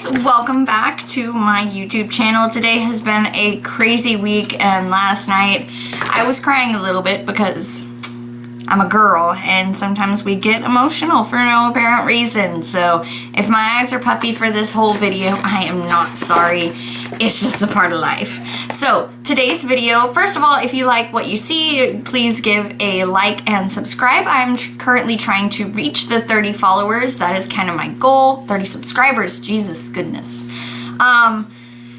guys, welcome back to my YouTube channel. Today has been a crazy week, and last night I was crying a little bit because I'm a girl and sometimes we get emotional for no apparent reason. So if my eyes are puffy for this whole video, I am not sorry. It's just a part of life. So today's video, first of all, if you like what you see, please give a like and subscribe. I'm currently trying to reach the 30 followers. That is kind of my goal. 30 subscribers, Jesus goodness.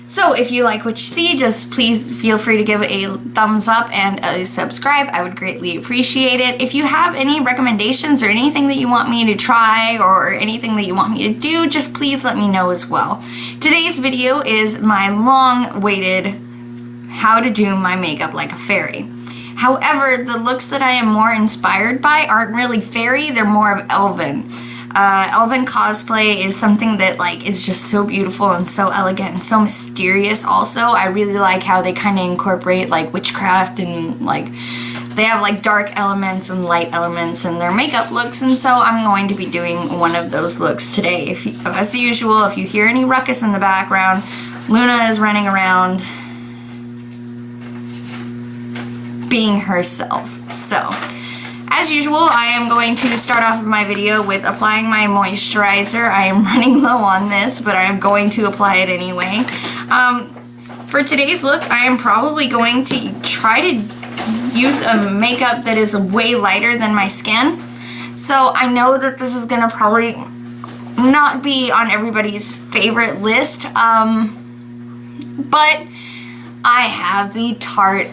So if you like what you see, just please feel free to give a thumbs up and a subscribe. I would greatly appreciate it. If you have any recommendations or anything that you want me to try or anything that you want me to do, just please let me know as well. Today's video is my long-awaited how to do my makeup like a fairy. However, the looks that I am more inspired by aren't really fairy, they're more of elven. Elven cosplay is something that is just so beautiful and so elegant and so mysterious. Also, I really like how they kind of incorporate witchcraft and they have dark elements and light elements in their makeup looks, and so I'm going to be doing one of those looks today. As usual, if you hear any ruckus in the background, Luna is running around being herself. So as usual, I am going to start off my video with applying my moisturizer. I am running low on this, but I am going to apply it anyway. For today's look, I am probably going to try to use a makeup that is way lighter than my skin. So I know that this is going to probably not be on everybody's favorite list, but I have the Tarte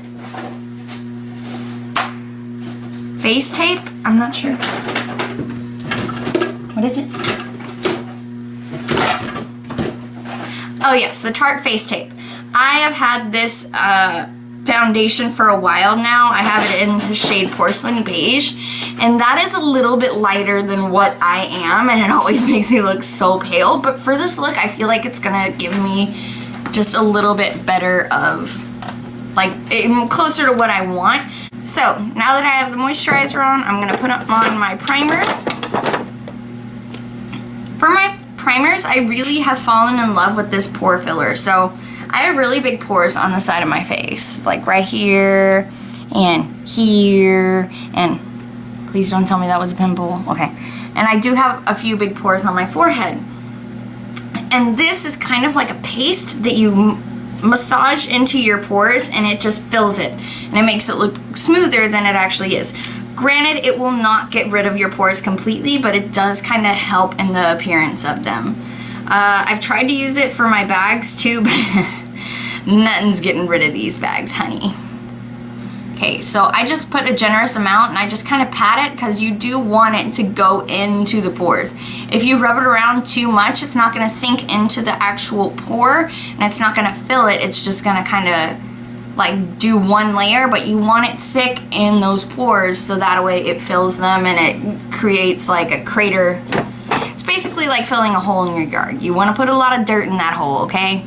face tape. I'm not sure. What is it? Oh yes, the Tarte face tape. I have had this foundation for a while now. I have it in the shade Porcelain Beige, and that is a little bit lighter than what I am, and it always makes me look so pale. But for this look, I feel like it's gonna give me just a little bit better of, closer to what I want. So, now that I have the moisturizer on, I'm going to put on my primers. For my primers, I really have fallen in love with this pore filler. So, I have really big pores on the side of my face. Like right here, and here, and please don't tell me that was a pimple. Okay. And I do have a few big pores on my forehead. And this is kind of like a paste that you massage into your pores, and it just fills it, and it makes it look smoother than it actually is. Granted, it will not get rid of your pores completely, but it does kind of help in the appearance of them. I've tried to use it for my bags too, but nothing's getting rid of these bags, honey. Okay, so I just put a generous amount, and I just kind of pat it because you do want it to go into the pores. If you rub it around too much, it's not going to sink into the actual pore, and it's not going to fill it. It's just going to kind of do one layer, but you want it thick in those pores so that way it fills them and it creates a crater. It's basically like filling a hole in your yard. You want to put a lot of dirt in that hole, okay?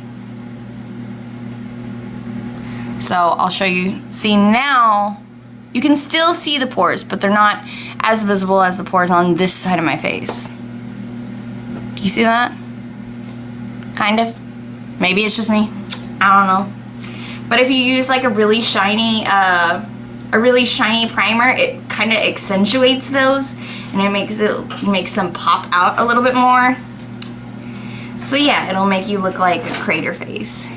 So I'll show you. See, now you can still see the pores, but they're not as visible as the pores on this side of my face. Do you see that? Kind of. Maybe it's just me. I don't know. But if you use a really shiny primer, it kind of accentuates those, and it makes them pop out a little bit more. So yeah, it'll make you look like a crater face.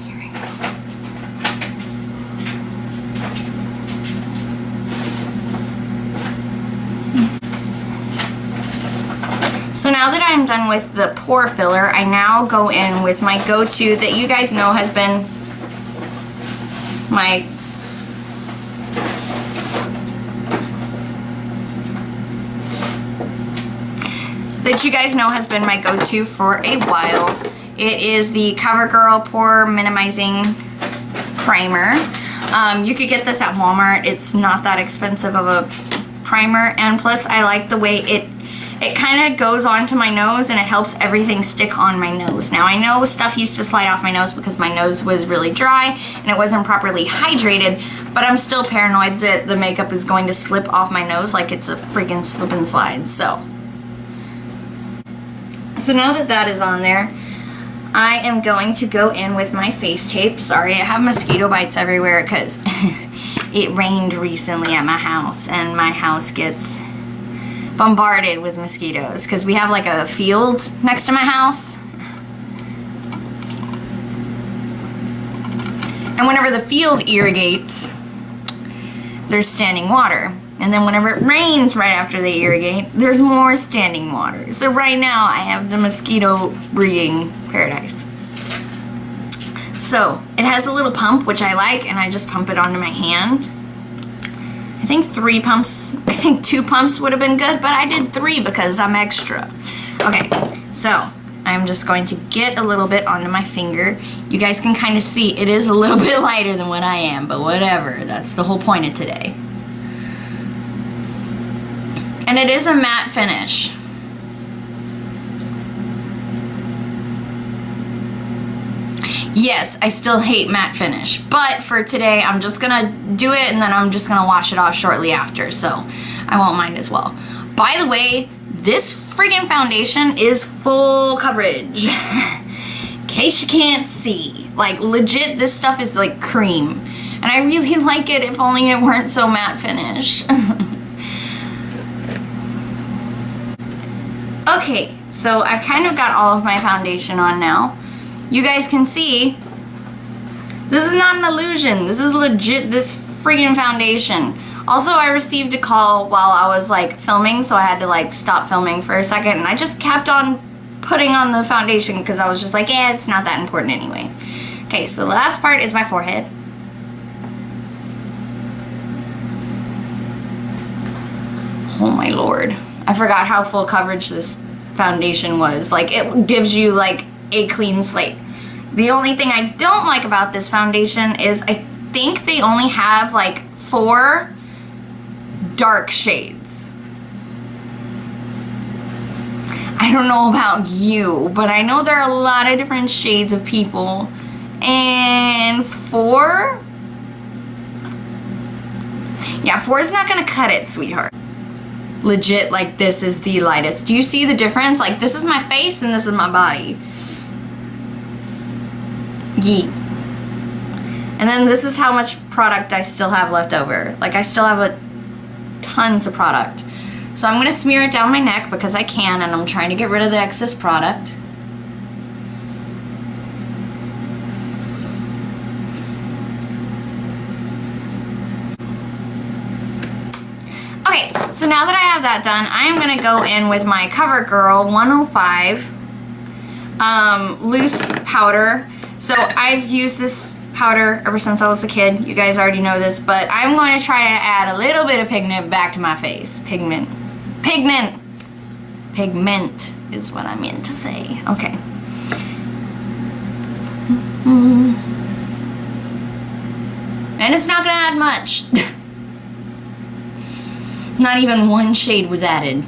So now that I'm done with the pore filler, I now go in with my go-to that you guys know has been my go-to for a while. It is the CoverGirl Pore Minimizing Primer. You could get this at Walmart. It's not that expensive of a primer, and plus I like the way it kind of goes onto my nose, and it helps everything stick on my nose. Now, I know stuff used to slide off my nose because my nose was really dry and it wasn't properly hydrated, but I'm still paranoid that the makeup is going to slip off my nose like it's a freaking slip and slide. So now that that is on there, I am going to go in with my face tape. Sorry, I have mosquito bites everywhere because it rained recently at my house, and my house gets bombarded with mosquitoes because we have like a field next to my house. And whenever the field irrigates, there's standing water. And then whenever it rains right after they irrigate, there's more standing water. So right now I have the mosquito breeding paradise. So it has a little pump, which I like, and I just pump it onto my hand. I think 2 pumps would have been good, but I did 3 because I'm extra. Okay, so I'm just going to get a little bit onto my finger. You guys can kind of see it is a little bit lighter than what I am, but whatever. That's the whole point of today. And it is a matte finish. Yes, I still hate matte finish, but for today I'm just gonna do it and then I'm just gonna wash it off shortly after, so I won't mind as well. By the way, this freaking foundation is full coverage. In case you can't see, like legit, this stuff is like cream, and I really like it. If only it weren't so matte finish. Okay, so I kind of got all of my foundation on now. You guys can see, this is not an illusion. This is legit, this friggin' foundation. Also, I received a call while I was like filming, so I had to like stop filming for a second, and I just kept on putting on the foundation because I was just like, yeah, it's not that important anyway. Okay, so the last part is my forehead. Oh my lord. I forgot how full coverage this foundation was. Like, it gives you like a clean slate. The only thing I don't like about this foundation is I think they only have like 4 dark shades. I don't know about you, but I know there are a lot of different shades of people. And 4? Yeah, 4 is not gonna cut it, sweetheart. Legit, like, this is the lightest. Do you see the difference? Like, this is my face and this is my body. Yeet. And then this is how much product I still have left over. Like, I still have tons of product. So I'm gonna smear it down my neck because I can, and I'm trying to get rid of the excess product. Okay, so now that I have that done, I am going to go in with my CoverGirl 105 loose powder. So I've used this powder ever since I was a kid. You guys already know this, but I'm going to try to add a little bit of pigment back to my face. Pigment is what I meant to say. Okay. And it's not going to add much. Not even 1 shade was added.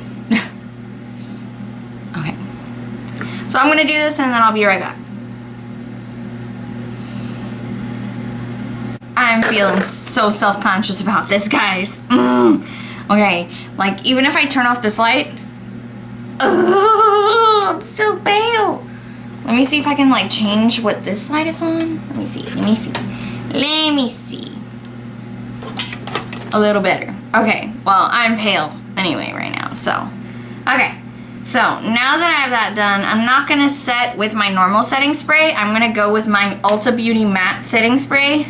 Okay. So I'm going to do this and then I'll be right back. I'm feeling so self-conscious about this, guys. Okay, like even if I turn off this light, I'm still pale. Let me see if I can like change what this light is on. Let me see. A little better. Okay, well, I'm pale anyway right now, so. Okay, so now that I have that done, I'm not going to set with my normal setting spray. I'm going to go with my Ulta Beauty Matte Setting Spray.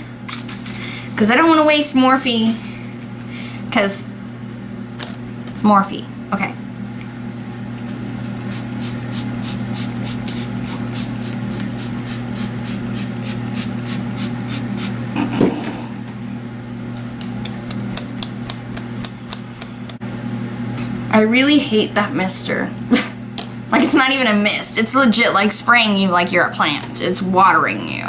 Because I don't want to waste Morphe. Because it's Morphe. Okay. I really hate that mister. Like, it's not even a mist. It's legit like spraying you like you're a plant. It's watering you.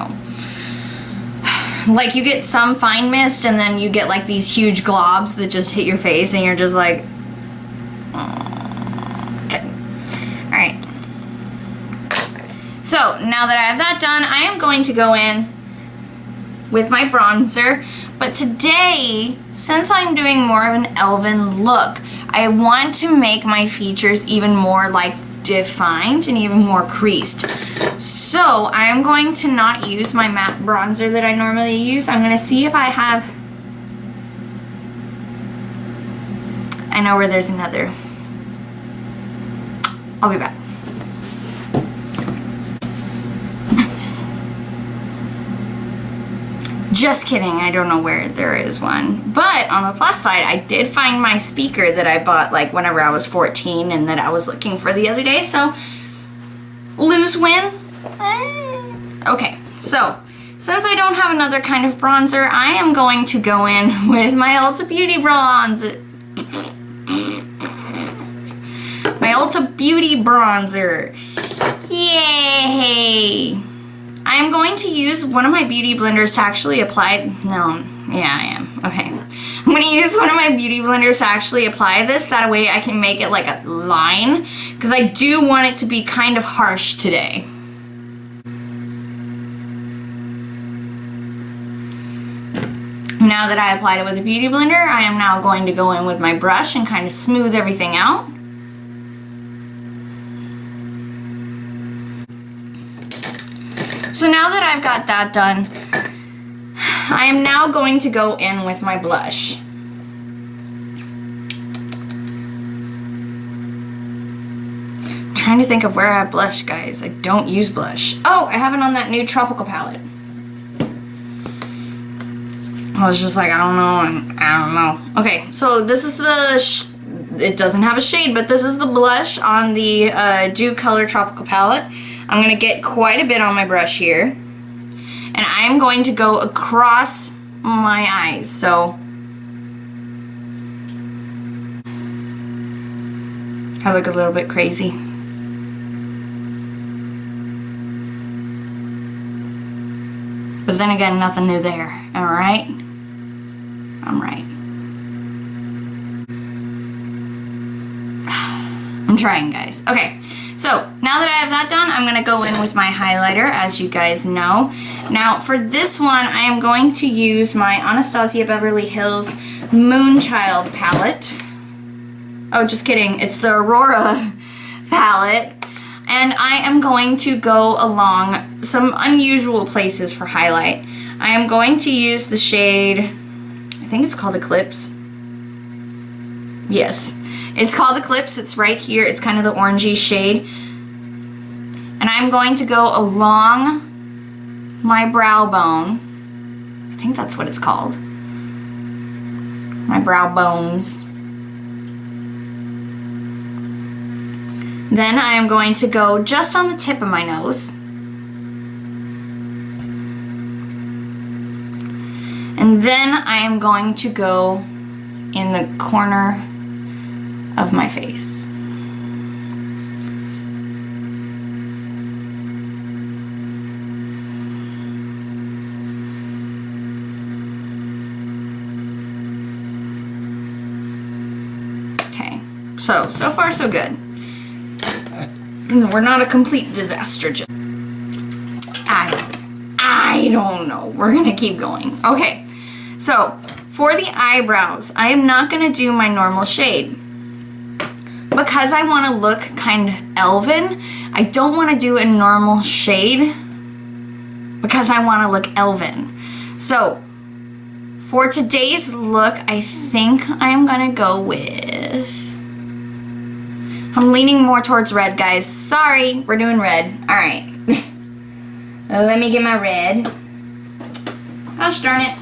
Like, you get some fine mist and then you get like these huge globs that just hit your face and you're just like, oh. Okay. Alright. So, now that I have that done, I am going to go in with my bronzer. But today, since I'm doing more of an elven look, I want to make my features even more like defined and even more creased. So I am going to not use my matte bronzer that I normally use. I'm going to see if I have... I know where there's another. I'll be back. Just kidding, I don't know where there is one. But on the plus side, I did find my speaker that I bought like whenever I was 14 and that I was looking for the other day. So, lose win. Okay, so since I don't have another kind of bronzer, I am going to go in with my Ulta Beauty bronzer. My Ulta Beauty bronzer. Yay! I'm going to use one of my beauty blenders to actually apply... No, yeah, I am. Okay. I'm going to use one of my beauty blenders to actually apply this. That way I can make it like a line. Because I do want it to be kind of harsh today. Now that I applied it with a beauty blender, I am now going to go in with my brush and kind of smooth everything out. So now that I've got that done, I am now going to go in with my blush. I'm trying to think of where I have blush, guys. I don't use blush. Oh, I have it on that new Tropical palette. I was just like, I don't know, and I don't know. Okay, so this is the, it doesn't have a shade, but this is the blush on the Dew Color Tropical palette. I'm going to get quite a bit on my brush here. And I am going to go across my eyes. So I look a little bit crazy. But then again, nothing new there. Alright? I'm right. I'm trying, guys. Okay. So, now that I have that done, I'm going to go in with my highlighter, as you guys know. Now, for this one, I am going to use my Anastasia Beverly Hills Moonchild palette. Oh, just kidding. It's the Aurora palette. And I am going to go along some unusual places for highlight. I am going to use the shade, I think it's called Eclipse. Yes. It's called Eclipse. It's right here. It's kind of the orangey shade. And I'm going to go along my brow bone. I think that's what it's called. My brow bones. Then I am going to go just on the tip of my nose. And then I am going to go in the corner of my face. Okay, so far so good. We're not a complete disaster. I don't know. We're gonna keep going. Okay, so for the eyebrows, I am not gonna do my normal shade. Because I want to look kind of elven, I don't want to do a normal shade because I want to look elven. So, for today's look, I think I'm going to go with... I'm leaning more towards red, guys. Sorry, we're doing red. Alright. Let me get my red. Gosh darn it.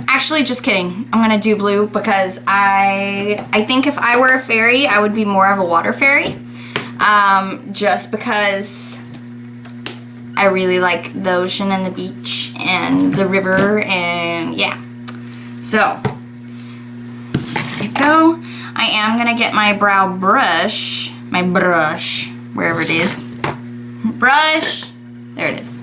Actually, just kidding. I'm gonna do blue because I think if I were a fairy, I would be more of a water fairy. Just because I really like the ocean and the beach and the river and yeah. So, there we go. I am gonna get my brow brush, wherever it is. Brush, there it is.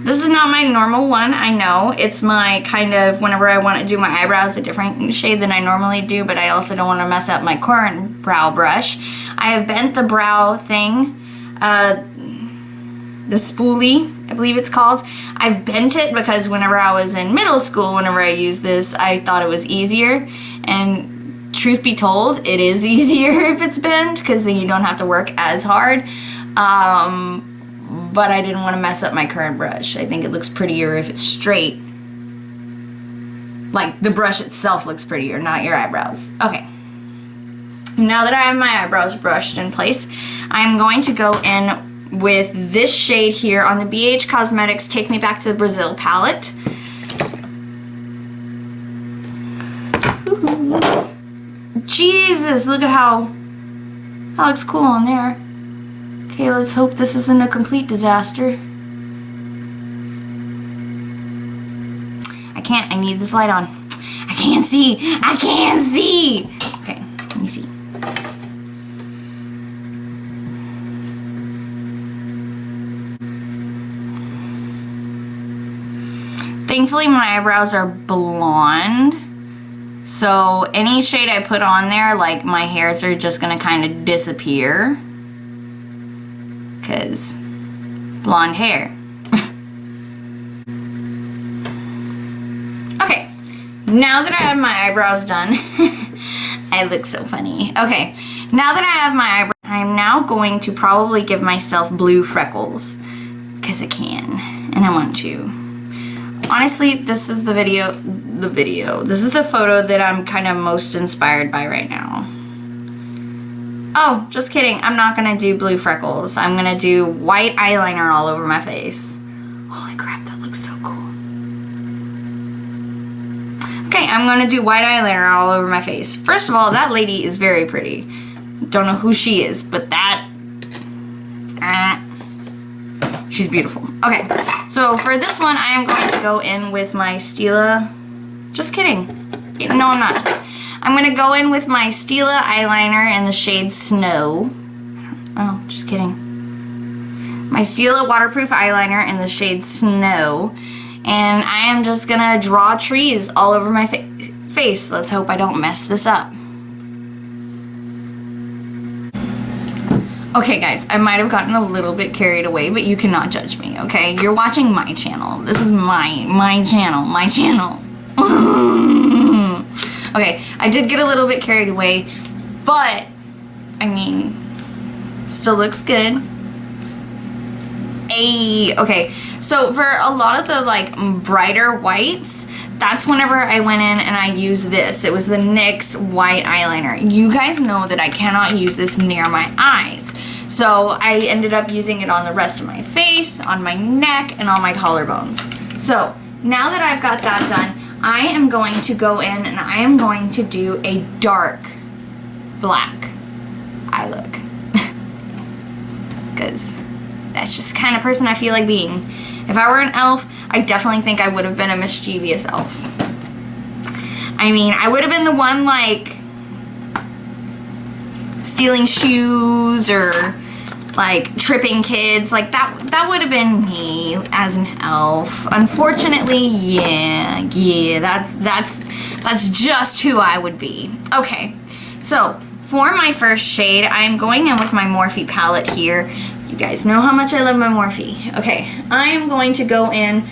This is not my normal one, I know. It's my kind of, whenever I want to do my eyebrows, a different shade than I normally do, but I also don't want to mess up my current brow brush. I have bent the brow thing, the spoolie, I believe it's called. I've bent it because whenever I was in middle school, whenever I used this, I thought it was easier. And truth be told, it is easier if it's bent because then you don't have to work as hard. But I didn't want to mess up my current brush. I think it looks prettier if it's straight. Like, the brush itself looks prettier, not your eyebrows. Okay. Now that I have my eyebrows brushed in place, I'm going to go in with this shade here on the BH Cosmetics Take Me Back to Brazil palette. Ooh. Jesus, look at how that looks cool on there. Okay, let's hope this isn't a complete disaster. I need this light on. I can't see. I can't see. Okay, let me see. Thankfully, my eyebrows are blonde. So any shade I put on there, like my hairs are just gonna kind of disappear. Because blonde hair. Okay, now that I have my eyebrows done, I look so funny. Okay, now that I have my eyebrows, I'm now going to probably give myself blue freckles. Because I can, and I want to. Honestly, this is this is the photo that I'm kind of most inspired by right now. Oh, just kidding. I'm not going to do blue freckles. I'm going to do white eyeliner all over my face. Holy crap, that looks so cool. Okay, I'm going to do white eyeliner all over my face. First of all, that lady is very pretty. Don't know who she is, but that... she's beautiful. Okay, so for this one, I am going to go in with my Stila... Just kidding. No, I'm not. I'm going to go in with my Stila eyeliner in the shade Snow. Oh, just kidding. My Stila waterproof eyeliner in the shade Snow. And I am just going to draw trees all over my face. Let's hope I don't mess this up. Okay, guys, I might have gotten a little bit carried away, but you cannot judge me, okay? You're watching my channel. This is my channel, my channel. Okay, I did get a little bit carried away, but, I mean, still looks good. Ay, okay, so for a lot of the, like, brighter whites, that's whenever I went in and I used this. It was the NYX white eyeliner. You guys know that I cannot use this near my eyes. So I ended up using it on the rest of my face, on my neck, and on my collarbones. So now that I've got that done, I am going to go in and I am going to do a dark black eye look. Because that's just the kind of person I feel like being. If I were an elf, I definitely think I would have been a mischievous elf. I mean, I would have been the one, like, stealing shoes or, like, tripping kids. Like, that would have been me as an elf. Unfortunately, yeah, that's just who I would be. Okay, so for my first shade, I'm going in with my Morphe palette here. You guys know how much I love my Morphe. Okay, I am going to go in.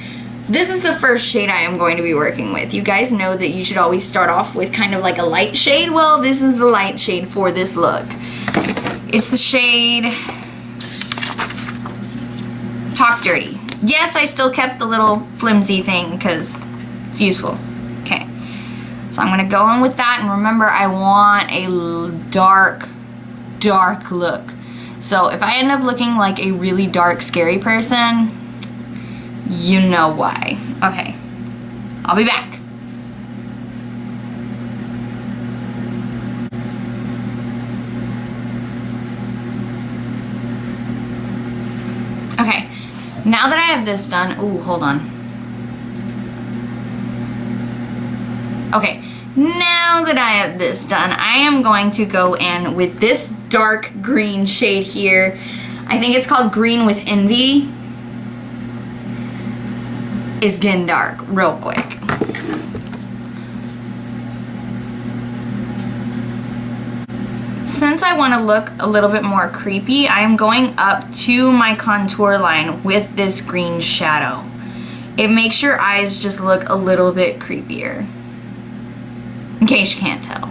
This is the first shade I am going to be working with. You guys know that you should always start off with kind of like a light shade. Well, this is the light shade for this look. It's the shade Talk Dirty. Yes, I still kept the little flimsy thing because it's useful. Okay, so I'm going to go in with that. And remember, I want a dark look. So if I end up looking like a really dark, scary person, you know why. Okay, I'll be back. Okay, now that I have this done, ooh, hold on. Okay, now that I have this done, I am going to go in with this dark green shade here. I think it's called Green with Envy. It's getting dark real quick. Since I want to look a little bit more creepy, I am going up to my contour line with this green shadow. It makes your eyes just look a little bit creepier. In case you can't tell.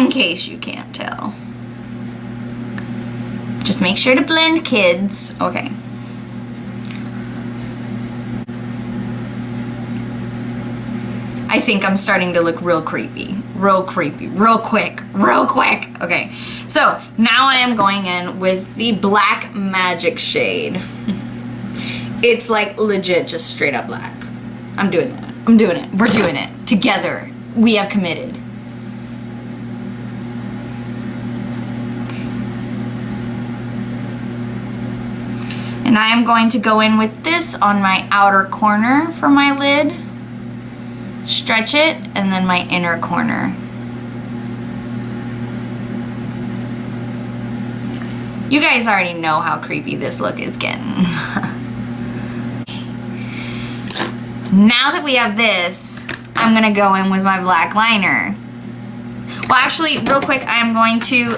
in case you can't tell. Just make sure to blend, kids. Okay. I think I'm starting to look real creepy. Real creepy. Real quick. Real quick. Okay. So, now I am going in with the Black Magic shade. It's like legit just straight up black. I'm doing that. I'm doing it. We're doing it. Together. We have committed. And I am going to go in with this on my outer corner for my lid. Stretch it, and then my inner corner. You guys already know how creepy this look is getting. Now that we have this, I'm gonna go in with my black liner. Well, actually, real quick, I'm going to,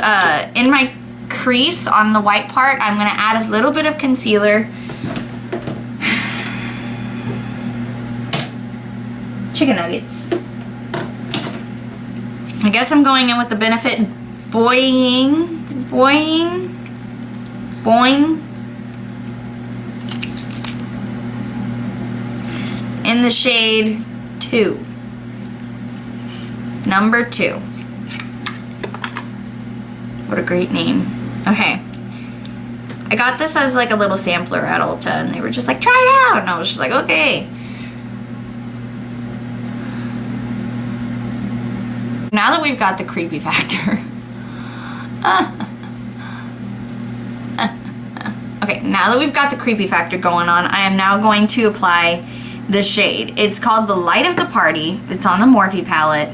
in my crease on the white part, I'm gonna add a little bit of concealer. Chicken nuggets. I guess I'm going in with the Benefit Boing. In the shade 2. Number 2. What a great name. Okay. I got this as like a little sampler at Ulta, and they were just like, try it out. And I was just like, okay. Now that we've got the creepy factor. Okay, now that we've got the creepy factor going on, I am now going to apply the shade. It's called The Light of the Party. It's on the Morphe palette.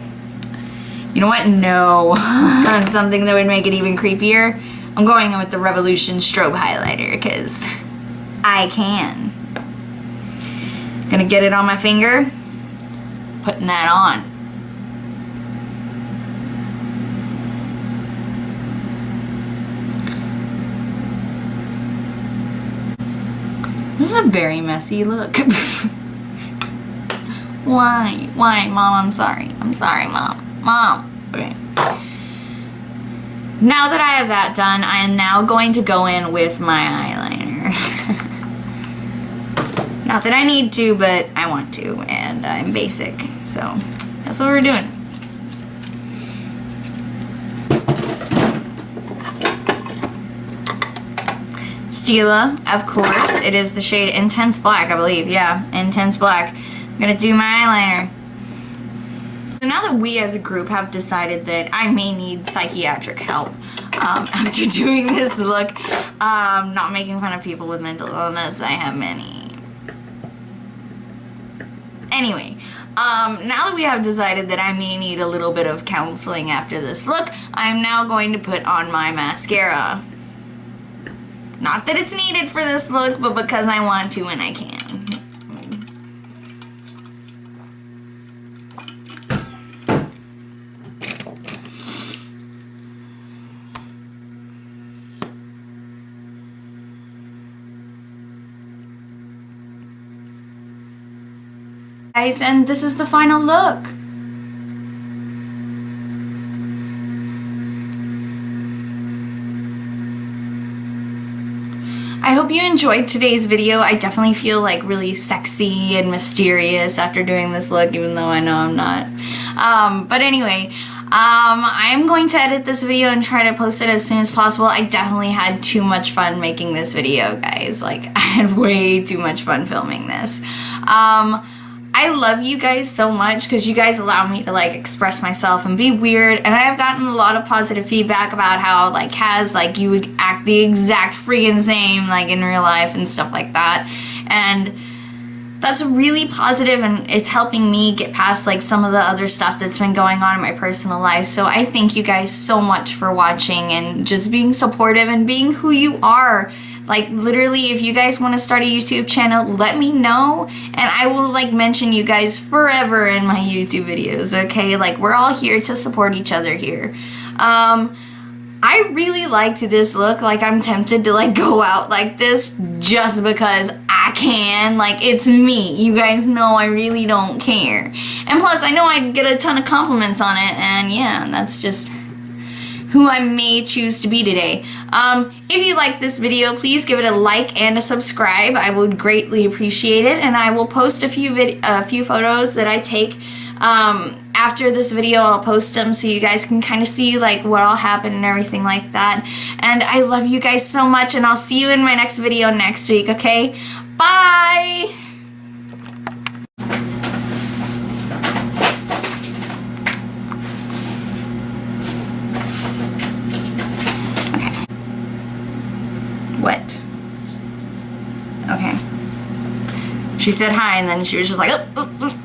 You know what? No. Something that would make it even creepier. I'm going in with the Revolution Strobe Highlighter because I can. Gonna get it on my finger. Putting that on. This is a very messy look. Why? Why, Mom? I'm sorry. I'm sorry, Mom. Mom. Okay. Now that I have that done, I am now going to go in with my eyeliner. Not that I need to, but I want to, and I'm basic, so that's what we're doing. Stila, of course. It is the shade Intense Black, I believe. Yeah, Intense Black. I'm gonna do my eyeliner. So now that we as a group have decided that I may need psychiatric help after doing this look, not making fun of people with mental illness, I have many. Anyway, now that we have decided that I may need a little bit of counseling after this look, I'm now going to put on my mascara. Not that it's needed for this look, but because I want to and I can. Guys, and this is the final look. I hope you enjoyed today's video. I definitely feel like really sexy and mysterious after doing this look, even though I know I'm not. But anyway, I am going to edit this video and try to post it as soon as possible. I definitely had too much fun making this video, guys. Like, I had way too much fun filming this. I love you guys so much because you guys allow me to like express myself and be weird, and I have gotten a lot of positive feedback about how like Kaz, like you would act the exact freaking same like in real life and stuff like that, and that's really positive, and it's helping me get past like some of the other stuff that's been going on in my personal life. So I thank you guys so much for watching and just being supportive and being who you are. Like, literally, if you guys want to start a YouTube channel, let me know, and I will, like, mention you guys forever in my YouTube videos, okay? Like, we're all here to support each other here. I really liked this look. Like, I'm tempted to, like, go out like this just because I can. Like, it's me. You guys know I really don't care. And plus, I know I'd get a ton of compliments on it, and yeah, that's just who I may choose to be today. If you like this video, please give it a like and a subscribe. I would greatly appreciate it, and I will post a few photos that I take. After this video, I'll post them so you guys can kind of see like what all happened and everything like that. And I love you guys so much, and I'll see you in my next video next week, okay? Bye! What? Okay. She said hi, and then she was just like, oh.